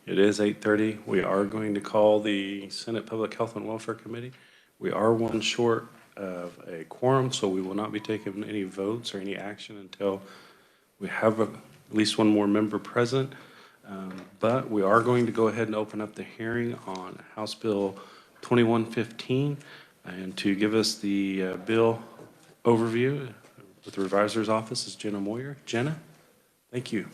It is 8:30. We are going to call the Senate Public Health and Welfare Committee. We are one short of a quorum, so we will not be taking any votes or any action until we have at least one more member present. But we are going to go ahead and open up the hearing on House Bill 2115. And to give us the bill overview with the Revisor's Office is Jenna Moyer. Jenna, thank you.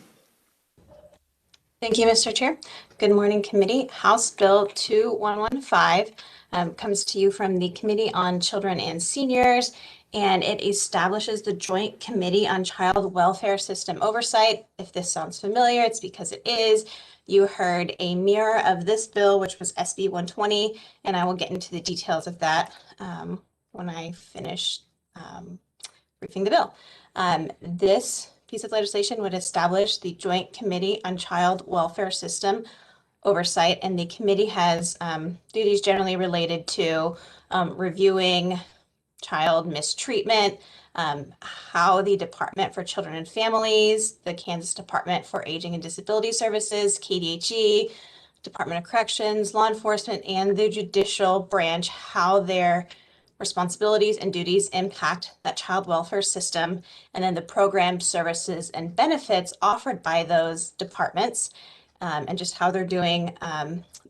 Thank you, Mr. Chair. Good morning, committee. House Bill 2115 comes to you from the Committee on Children and Seniors, and it establishes the Joint Committee on Child Welfare System Oversight. If this sounds familiar, it's because it is. You heard a mirror of this bill, which was SB 120, and I will get into the details of that when I finish briefing the bill. This piece of legislation would establish the Joint Committee on Child Welfare System Oversight, and the committee has duties generally related to reviewing child mistreatment, how the Department for Children and Families, the Kansas Department for Aging and Disability Services, KDHE, Department of Corrections, law enforcement, and the judicial branch, how their responsibilities and duties impact that child welfare system, and then the programs, services, and benefits offered by those departments, and just how they're doing.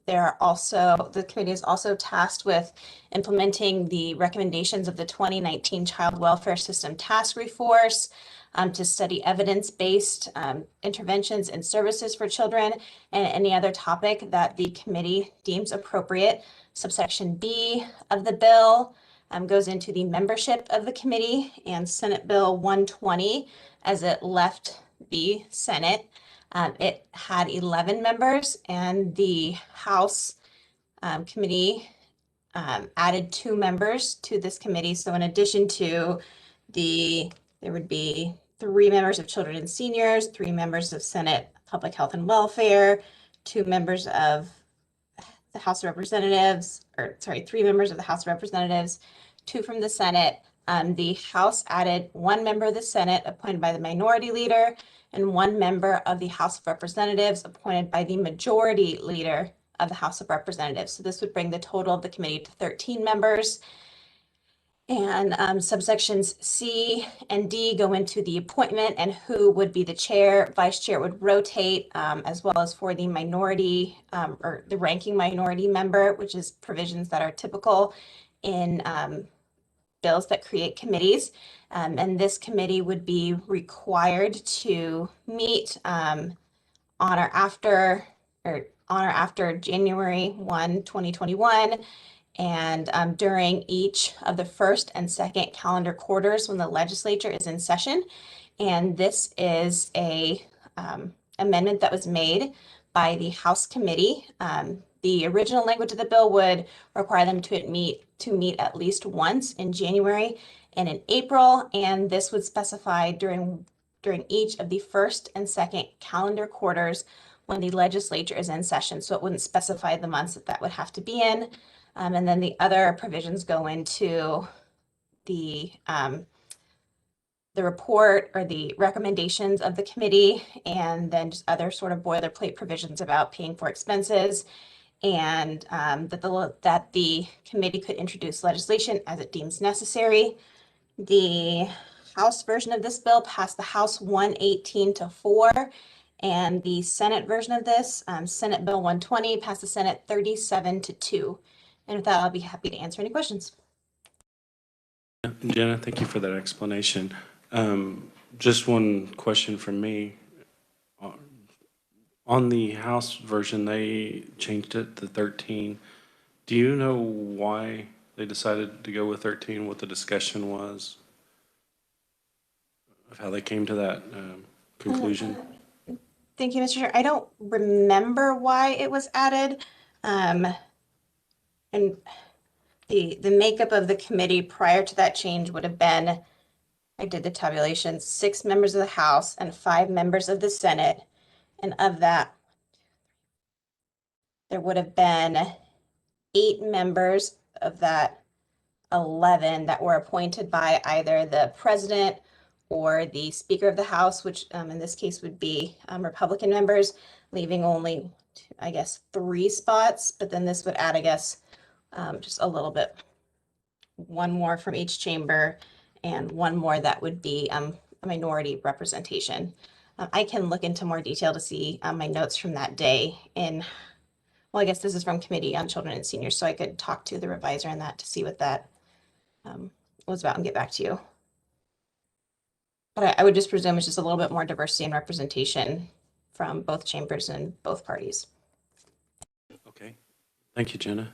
The committee is also tasked with implementing the recommendations of the 2019 Child Welfare System Task Force to study evidence-based interventions and services for children, and any other topic that the committee deems appropriate. Subsection B of the bill goes into the membership of the committee, and Senate Bill 120, as it left the Senate, it had 11 members, and the House committee added 2 members to this committee. So in addition to there would be 3 members of Children and Seniors, 3 members of Senate Public Health and Welfare, 2 members of the House of Representatives, 3 members of the House of Representatives, 2 from the Senate. The House added 1 member of the Senate appointed by the minority leader, and 1 member of the House of Representatives appointed by the majority leader of the House of Representatives. So this would bring the total of the committee to 13 members. And subsections C and D go into the appointment and who would be the chair. Vice chair would rotate, as well as for the minority or the ranking minority member, which is provisions that are typical in bills that create committees. And this committee would be required to meet on or after January 1, 2021. And during each of the first and second calendar quarters when the legislature is in session. And this is a amendment that was made by the House committee. The original language of the bill would require them to meet at least once in January and in April, and this would specify during each of the first and second calendar quarters when the legislature is in session. So it wouldn't specify the months that would have to be in. And then the other provisions go into the report or the recommendations of the committee, and then just other sort of boilerplate provisions about paying for expenses, and that the committee could introduce legislation as it deems necessary. The House version of this bill passed the House 118-4, and the Senate version of this, Senate Bill 120, passed the Senate 37-2. And with that, I'll be happy to answer any questions. Jenna, thank you for that explanation. Just one question from me. On the House version, they changed it to 13. Do you know why they decided to go with 13, what the discussion was of how they came to that conclusion? Thank you, Mr. Chair. I don't remember why it was added. And the makeup of the committee prior to that change would have been, I did the tabulation, 6 members of the House and 5 members of the Senate. And of that, there would have been 8 members of that 11 that were appointed by either the president or the Speaker of the House, which in this case would be Republican members, leaving only I guess, 3 spots, but then this would add, I guess, just a little bit, one more from each chamber and one more that would be a minority representation. I can look into more detail to see my notes from that day well, I guess this is from Committee on Children and Seniors, so I could talk to the reviser on that to see what that was about and get back to you. But I would just presume it's just a little bit more diversity and representation from both chambers and both parties. Okay, thank you, Jenna.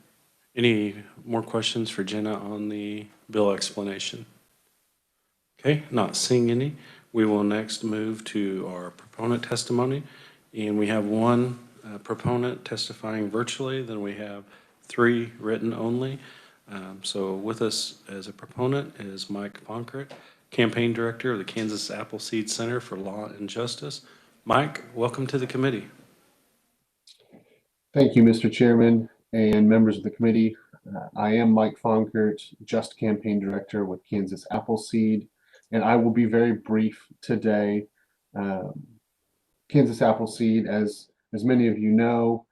Any more questions for Jenna on the bill explanation? Okay, not seeing any. We will next move to our proponent testimony. And we have one proponent testifying virtually, then we have 3 written only. So with us as a proponent is Mike Bonkert, Campaign Director of the Kansas Appleseed Center for Law and Justice. Mike, welcome to the committee. Thank you, Mr. Chairman and members of the committee. I am Mike Fonkert, Just Campaign Director with Kansas Appleseed, and I will be very brief today. Kansas Appleseed, as many of you know,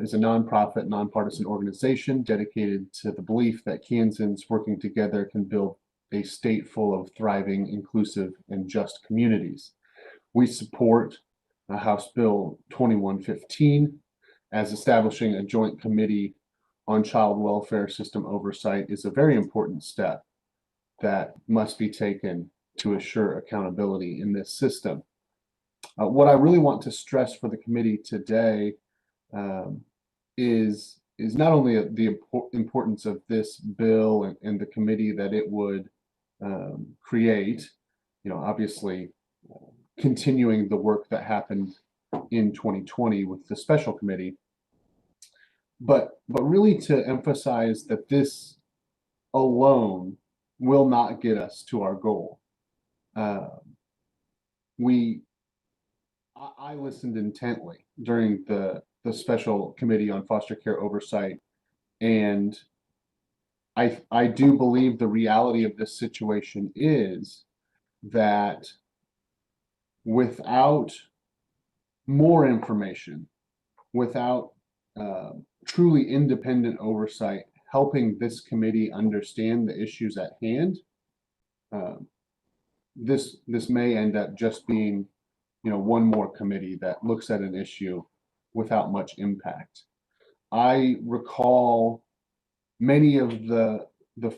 is a nonprofit, nonpartisan organization dedicated to the belief that Kansans working together can build a state full of thriving, inclusive, and just communities. We support House Bill 2115, as establishing a joint committee on child welfare system oversight is a very important step that must be taken to assure accountability in this system. What I really want to stress for the committee today is not only the importance of this bill and the committee that it would create, obviously continuing the work that happened in 2020 with the special committee, but really to emphasize that this alone will not get us to our goal. I listened intently during the special committee on foster care oversight, and I do believe the reality of this situation is that without more information, without truly independent oversight, helping this committee understand the issues at hand, this may end up just being, one more committee that looks at an issue without much impact. I recall many of the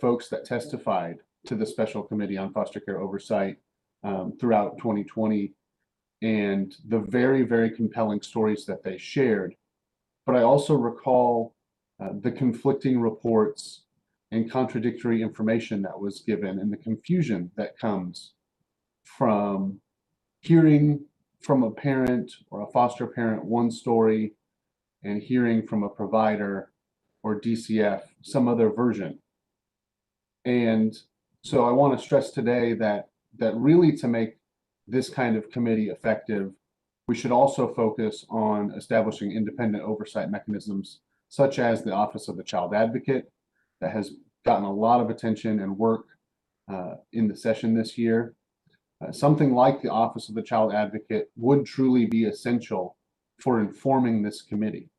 folks that testified to the special committee on foster care oversight throughout 2020, and the very, very compelling stories that they shared. But I also recall the conflicting reports and contradictory information that was given, and the confusion that comes from hearing from a parent or a foster parent one story and hearing from a provider or DCF some other version. And so I want to stress today that really, to make this kind of committee effective, we should also focus on establishing independent oversight mechanisms, such as the Office of the Child Advocate, that has gotten a lot of attention and work in the session this year. Something like the Office of the Child Advocate would truly be essential for informing this committee.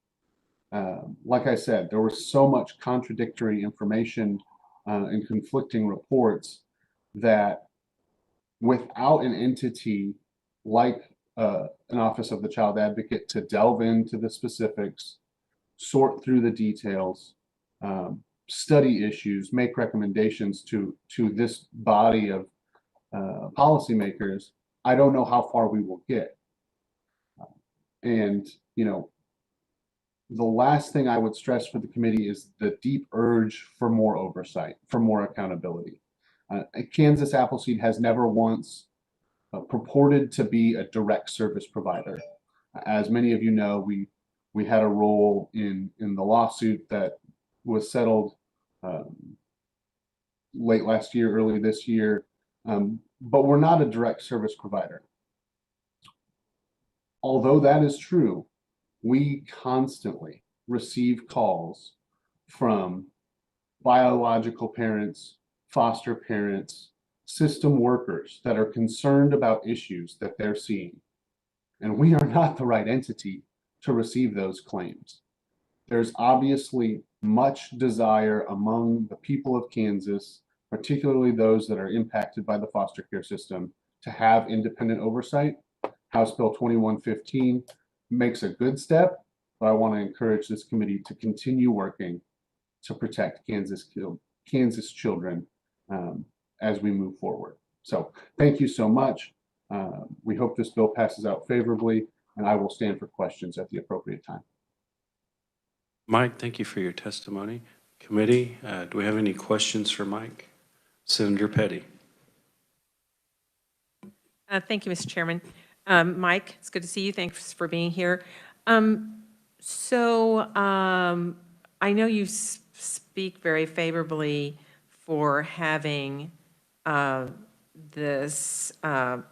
Like I said, there was so much contradictory information and conflicting reports that without an entity like an Office of the Child Advocate to delve into the specifics, sort through the details, study issues, make recommendations to this body of policymakers, I don't know how far we will get. And, the last thing I would stress for the committee is the deep urge for more oversight, for more accountability. Kansas Appleseed has never once purported to be a direct service provider. As many of you know, we had a role in the lawsuit that was settled late last year, early this year, but we're not a direct service provider. Although that is true, we constantly receive calls from biological parents, foster parents, system workers that are concerned about issues that they're seeing. And we are not the right entity to receive those claims. There's obviously much desire among the people of Kansas, particularly those that are impacted by the foster care system, to have independent oversight. House Bill 2115 makes a good step, but I want to encourage this committee to continue working to protect Kansas children as we move forward. So thank you so much. We hope this bill passes out favorably, and I will stand for questions at the appropriate time. Mike, thank you for your testimony. Committee, do we have any questions for Mike? Senator Petty. Thank you, Mr. Chairman. Mike, it's good to see you. Thanks for being here. I know you speak very favorably for having this child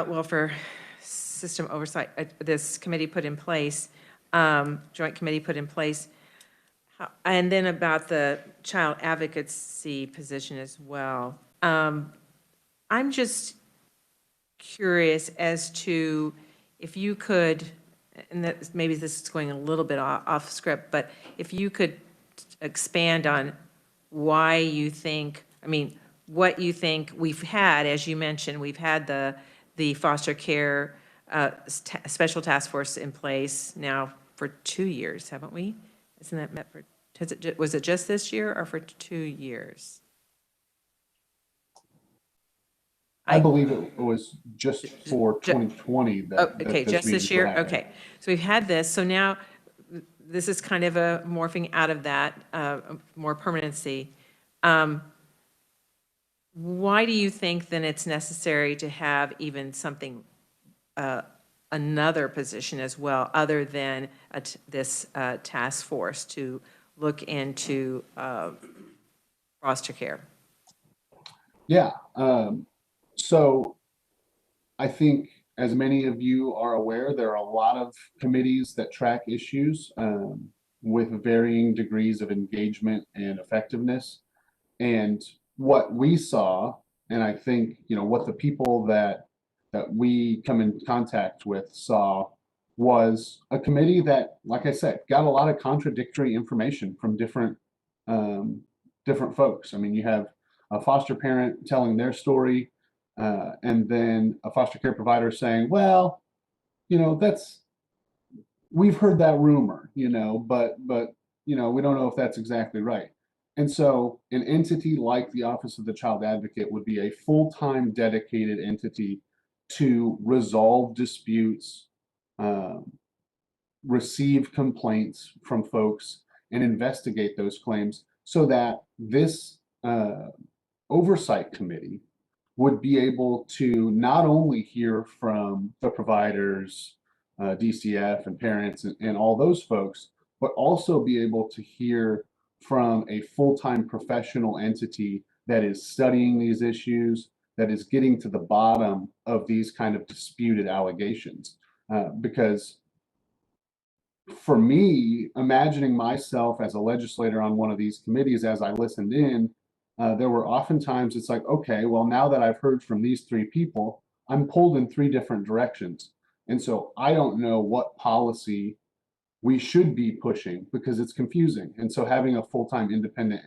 welfare system oversight, this committee put in place, joint committee put in place, and then about the child advocacy position as well. I'm just curious as to if you could, and that maybe this is going a little bit off script, but if you could expand on why you think, what you think we've had, as you mentioned, we've had the foster care special task force in place now for 2 years, haven't we? Isn't that met for, was it just this year or for 2 years? I believe it was just for 2020 that. Okay, just this year? Okay. So we've had this. So now this is kind of a morphing out of that, more permanency. Why do you think then it's necessary to have even something, another position as well, other than this task force to look into foster care? Yeah. So I think, as many of you are aware, there are a lot of committees that track issues with varying degrees of engagement and effectiveness. And what we saw, and I think, what the people that we come in contact with saw, was a committee that, like I said, got a lot of contradictory information from different folks. You have a foster parent telling their story, and then a foster care provider saying, well, we've heard that rumor, but we don't know if that's exactly right. And so an entity like the Office of the Child Advocate would be a full-time dedicated entity to resolve disputes, receive complaints from folks, and investigate those claims, so that this oversight committee would be able to not only hear from the providers, DCF and parents and all those folks, but also be able to hear from a full-time professional entity that is studying these issues, that is getting to the bottom of these kind of disputed allegations. Because for me, imagining myself as a legislator on one of these committees, as I listened in, there were oftentimes it's like, okay, well, now that I've heard from these 3 people, I'm pulled in 3 different directions. And so I don't know what policy we should be pushing, because it's confusing. And so having a full-time independent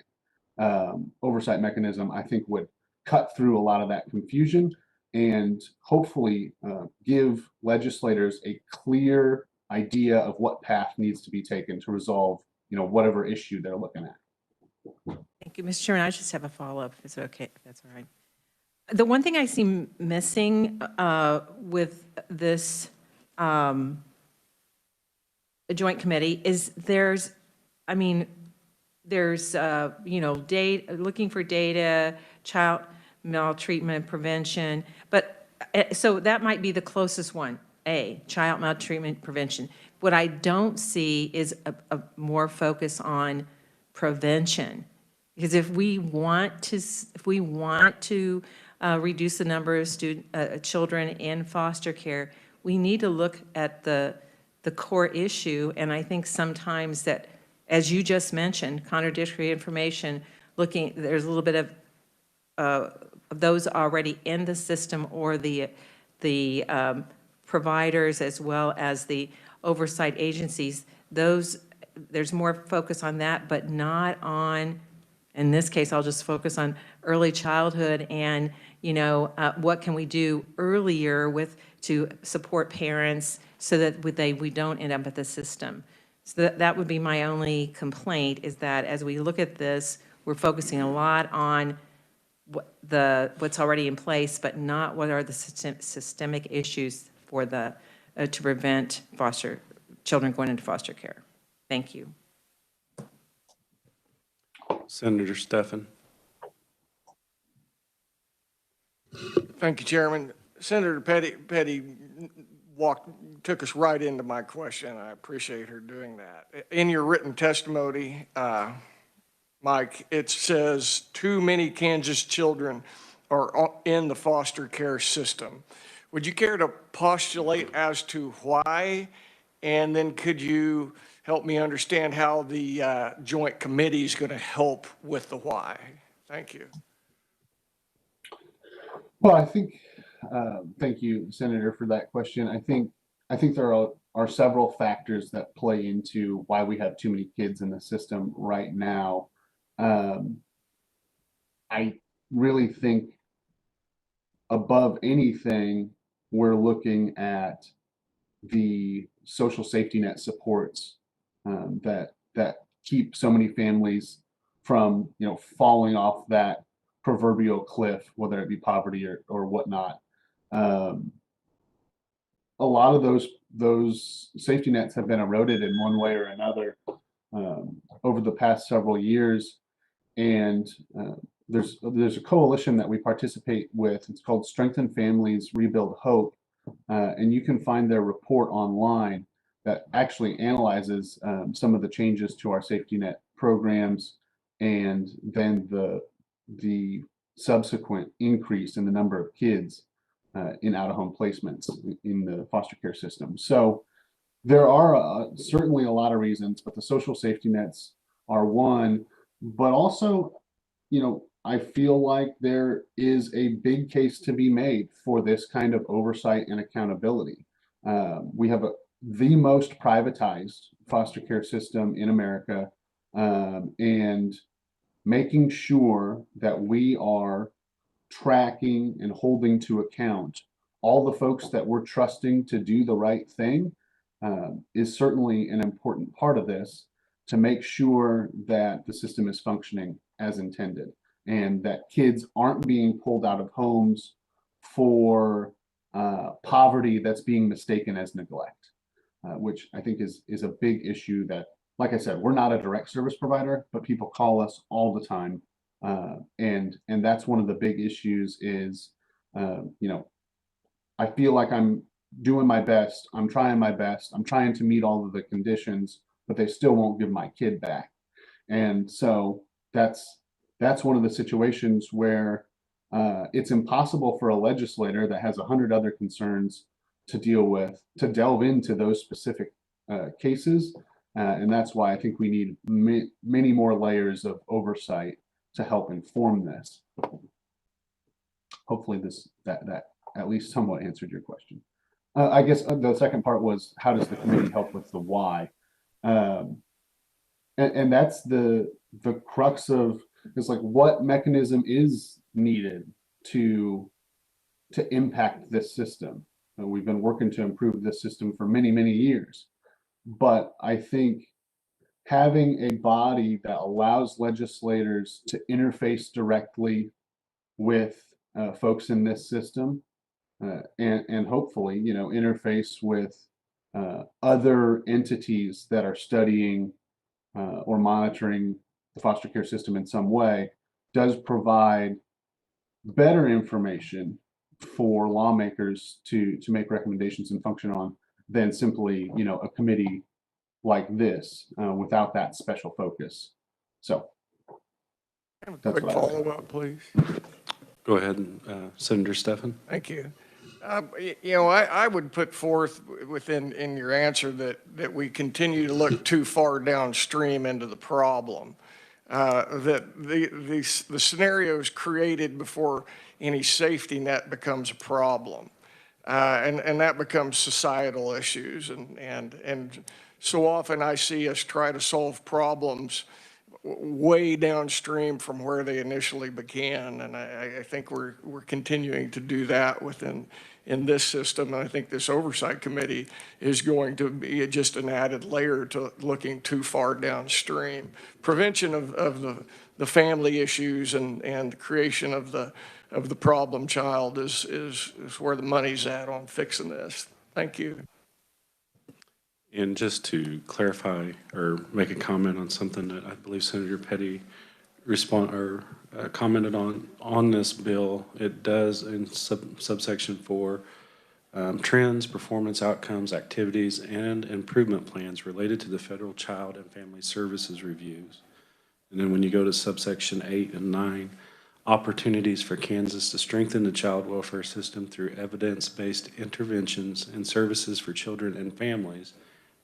oversight mechanism, I think, would cut through a lot of that confusion and hopefully give legislators a clear idea of what path needs to be taken to resolve, whatever issue they're looking at. Thank you, Mr. Chairman. I just have a follow-up, if it's okay, if that's all right. The one thing I see missing with this joint committee is there's data, looking for data, child maltreatment prevention, but so that might be the closest one, child maltreatment prevention. What I don't see is a more focus on prevention, because if we want to reduce the number of children in foster care, we need to look at the core issue. And I think sometimes that, as you just mentioned, contradictory information, there's a little bit of those already in the system, or the providers, as well as the oversight agencies, there's more focus on that, but not on, in this case, I'll just focus on early childhood and, what can we do earlier to support parents so that we don't end up at the system. So that would be my only complaint, is that as we look at this, we're focusing a lot on what's already in place, but not what are the systemic issues for to prevent children going into foster care. Thank you. Senator Stephan. Thank you, Chairman. Senator Petty took us right into my question. I appreciate her doing that. In your written testimony, Mike, it says too many Kansas children are in the foster care system. Would you care to postulate as to why? And then could you help me understand how the joint committee is going to help with the why? Thank you. Well, I think, thank you, Senator, for that question. I think there are several factors that play into why we have too many kids in the system right now. I really think above anything, we're looking at the social safety net supports that keep so many families from falling off that proverbial cliff, whether it be poverty or whatnot. A lot of those safety nets have been eroded in one way or another over the past several years, and there's a coalition that we participate with. It's called Strengthen Families, Rebuild Hope, and you can find their report online that actually analyzes some of the changes to our safety net programs and then the subsequent increase in the number of kids in out-of-home placements in the foster care system. So there are certainly a lot of reasons, but the social safety nets are one. But also, I feel like there is a big case to be made for this kind of oversight and accountability. We have the most privatized foster care system in America, and making sure that we are tracking and holding to account all the folks that we're trusting to do the right thing is certainly an important part of this, to make sure that the system is functioning as intended and that kids aren't being pulled out of homes for poverty that's being mistaken as neglect, which I think is a big issue that, like I said, we're not a direct service provider, but people call us all the time. And that's one of the big issues is, I feel like I'm doing my best. I'm trying my best. I'm trying to meet all of the conditions, but they still won't give my kid back. And so that's one of the situations where it's impossible for a legislator that has 100 other concerns to deal with, to delve into those specific cases. And that's why I think we need many more layers of oversight to help inform this. Hopefully that at least somewhat answered your question. I guess the second part was, how does the committee help with the why? And that's the crux of, is like, what mechanism is needed to impact this system? We've been working to improve this system for many, many years, but I think having a body that allows legislators to interface directly with folks in this system, and hopefully, interface with other entities that are studying or monitoring the foster care system in some way, does provide better information for lawmakers to make recommendations and function on, than simply, a committee like this without that special focus. So that's Quick follow-up, please. Go ahead, Senator Stephan. Thank you. I would put forth in your answer that we continue to look too far downstream into the problem, that the scenarios created before any safety net becomes a problem. And that becomes societal issues. And so often I see us try to solve problems way downstream from where they initially began. And I think we're continuing to do that in this system. And I think this oversight committee is going to be just an added layer to looking too far downstream. Prevention of the family issues and the creation of the problem child is where the money's at on fixing this. Thank you. And just to clarify or make a comment on something that I believe Senator Petty commented on this bill, it does in subsection 4, trends, performance outcomes, activities, and improvement plans related to the federal child and family services reviews. And then when you go to subsection 8 and 9, opportunities for Kansas to strengthen the child welfare system through evidence-based interventions and services for children and families,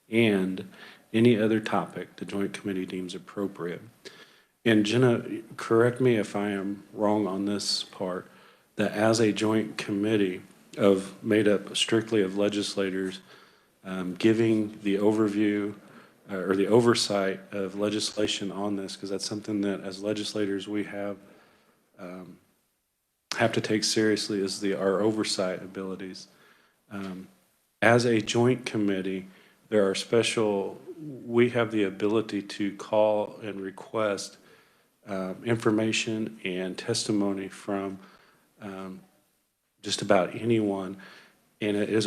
and any other topic the Joint Committee deems appropriate. And Jenna, correct me if I am wrong on this part, that as a joint committee made up strictly of legislators, giving the overview or the oversight of legislation on this, because that's something that as legislators we have to take seriously, is our oversight abilities. As a joint committee, we have the ability to call and request information and testimony from just about anyone, and it is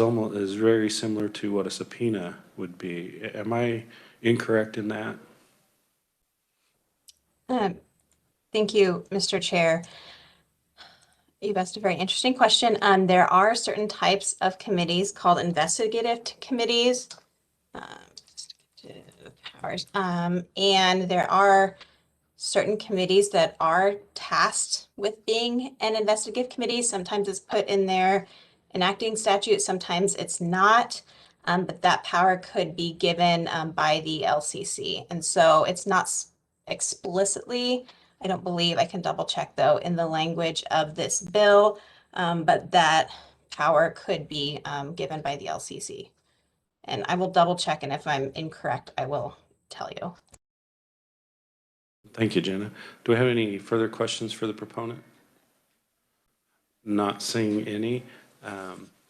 very similar to what a subpoena would be. Am I incorrect in that? Thank you, Mr. Chair. You've asked a very interesting question. There are certain types of committees called investigative committees. Powers. And there are certain committees that are tasked with being an investigative committee. Sometimes it's put in their enacting statute, sometimes it's not. But that power could be given by the LCC. And so it's not explicitly, I don't believe, I can double check though, in the language of this bill, but that power could be given by the LCC. And I will double check, and if I'm incorrect, I will tell you. Thank you, Jenna. Do we have any further questions for the proponent? Not seeing any.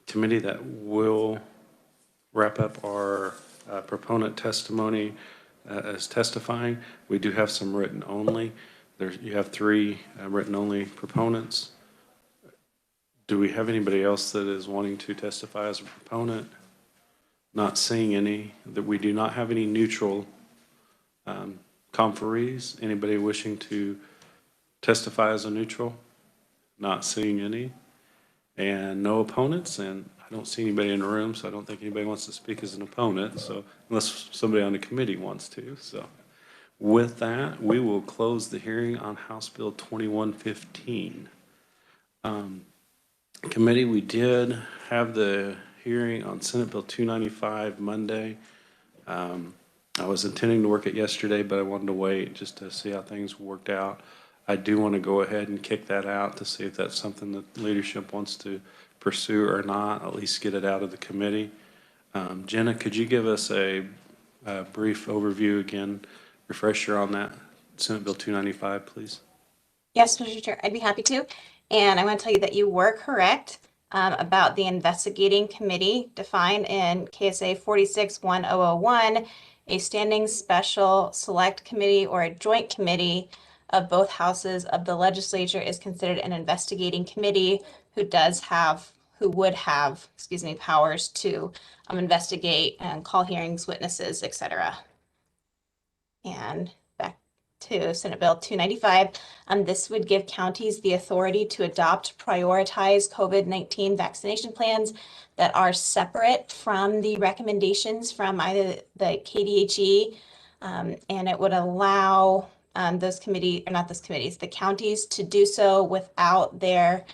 Committee, that will wrap up our proponent testimony as testifying. We do have some written only. You have 3 written only proponents. Do we have anybody else that is wanting to testify as a proponent? Not seeing any. That we do not have any neutral conferees. Anybody wishing to testify as a neutral? Not seeing any. And no opponents, and I don't see anybody in the room, so I don't think anybody wants to speak as an opponent, so unless somebody on the committee wants to. So with that, we will close the hearing on House Bill 2115. Committee, we did have the hearing on Senate Bill 295 Monday. I was intending to work it yesterday, but I wanted to wait just to see how things worked out. I do want to go ahead and kick that out to see if that's something that leadership wants to pursue or not, at least get it out of the committee. Jenna, could you give us a brief overview again, refresher on that Senate Bill 295, please? Yes, Mr. Chair, I'd be happy to. And I want to tell you that you were correct about the investigating committee defined in KSA 46-1001, a standing special select committee or a joint committee of both houses of the legislature is considered an investigating committee who would have, powers to investigate and call hearings, witnesses, etc. And back to Senate Bill 295. This would give counties the authority to adopt prioritized COVID-19 vaccination plans that are separate from the recommendations from either the KDHE, and it would allow the counties to do so without their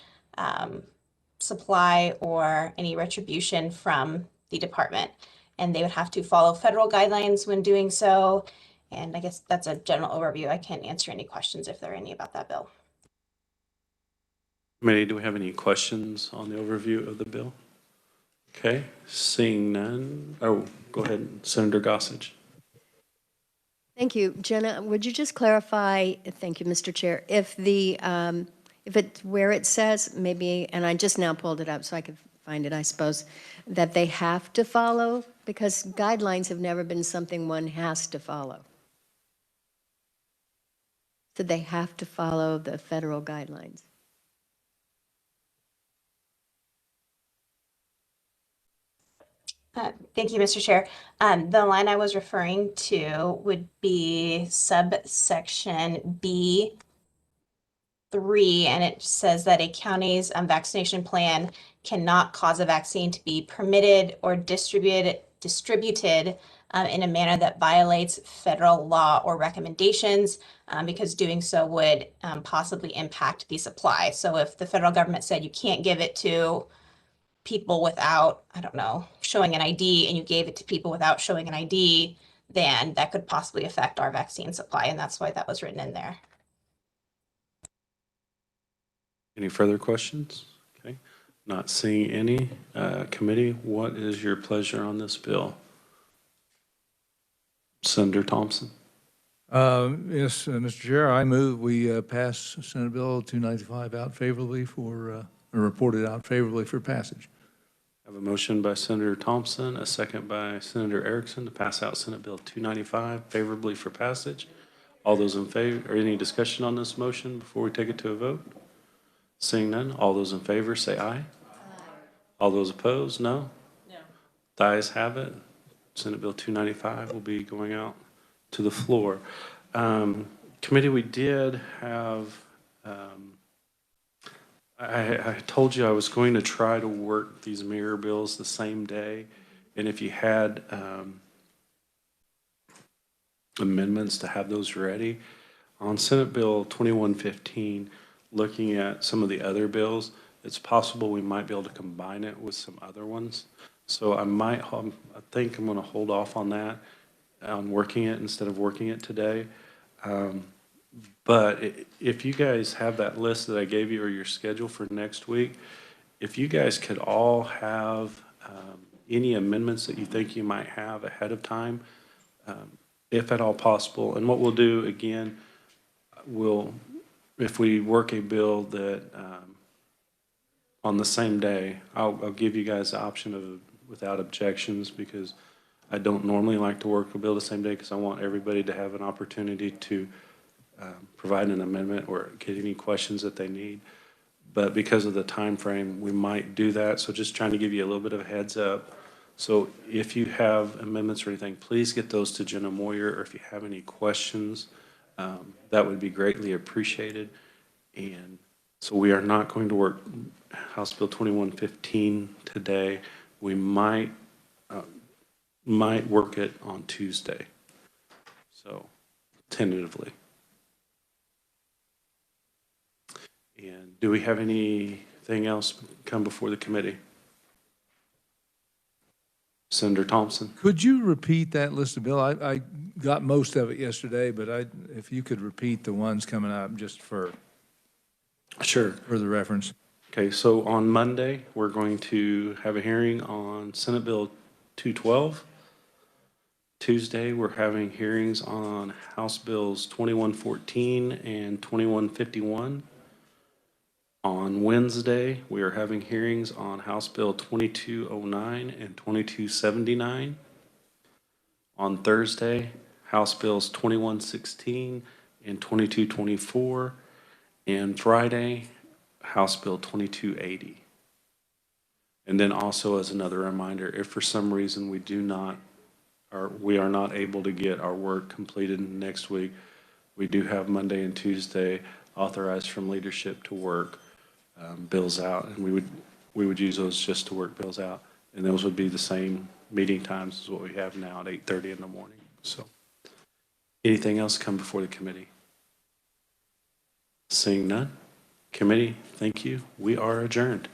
supply or any retribution from the department. And they would have to follow federal guidelines when doing so. And I guess that's a general overview. I can't answer any questions if there are any about that bill. Committee, do we have any questions on the overview of the bill? Okay, seeing none. Oh, go ahead, Senator Gossage. Thank you. Jenna, would you just clarify, thank you, Mr. Chair, if it's where it says, maybe, and I just now pulled it up so I could find it, I suppose, that they have to follow, because guidelines have never been something one has to follow. So they have to follow the federal guidelines. Thank you, Mr. Chair. The line I was referring to would be subsection B3, and it says that a county's vaccination plan cannot cause a vaccine to be permitted or distributed in a manner that violates federal law or recommendations, because doing so would possibly impact the supply. So if the federal government said you can't give it to people without, I don't know, showing an ID, and you gave it to people without showing an ID, then that could possibly affect our vaccine supply, and that's why that was written in there. Any further questions? Okay, not seeing any. Committee, what is your pleasure on this bill? Senator Thompson. Yes, Mr. Chair, I move we pass Senate Bill 295 out favorably for, or report it out favorably for passage. I have a motion by Senator Thompson, a second by Senator Erickson to pass out Senate Bill 295 favorably for passage. All those in favor, or any discussion on this motion before we take it to a vote? Seeing none, all those in favor say aye. Aye. All those opposed, no? No. The ayes have it. Senate Bill 295 will be going out to the floor. Committee, we did have, I told you I was going to try to work these mirror bills the same day. And if you had amendments to have those ready. On Senate Bill 2115, looking at some of the other bills, it's possible we might be able to combine it with some other ones. So I think I'm going to hold off on that, on working it instead of working it today. But if you guys have that list that I gave you or your schedule for next week, if you guys could all have any amendments that you think you might have ahead of time, if at all possible. And what we'll do, again, if we work a bill that on the same day, I'll give you guys the option of without objections, because I don't normally like to work a bill the same day because I want everybody to have an opportunity to provide an amendment or get any questions that they need. But because of the time frame, we might do that. So just trying to give you a little bit of a heads up. So if you have amendments or anything, please get those to Jenna Moyer, or if you have any questions, that would be greatly appreciated. And so we are not going to work House Bill 2115 today. We might work it on Tuesday, so tentatively. And do we have anything else come before the committee? Senator Thompson. Could you repeat that list of bill? I got most of it yesterday, but if you could repeat the ones coming up just for the reference. Okay, so on Monday, we're going to have a hearing on Senate Bill 212. Tuesday, we're having hearings on House Bills 2114 and 2151. On Wednesday, we are having hearings on House Bill 2209 and 2279. On Thursday, House Bills 2116 and 2224. And Friday, House Bill 2280. And then also, as another reminder, if for some reason we are not able to get our work completed next week, we do have Monday and Tuesday authorized from leadership to work bills out, and we would use those just to work bills out, and those would be the same meeting times as what we have now at 8:30 in the morning. So anything else come before the committee? Seeing none. Committee, thank you. We are adjourned.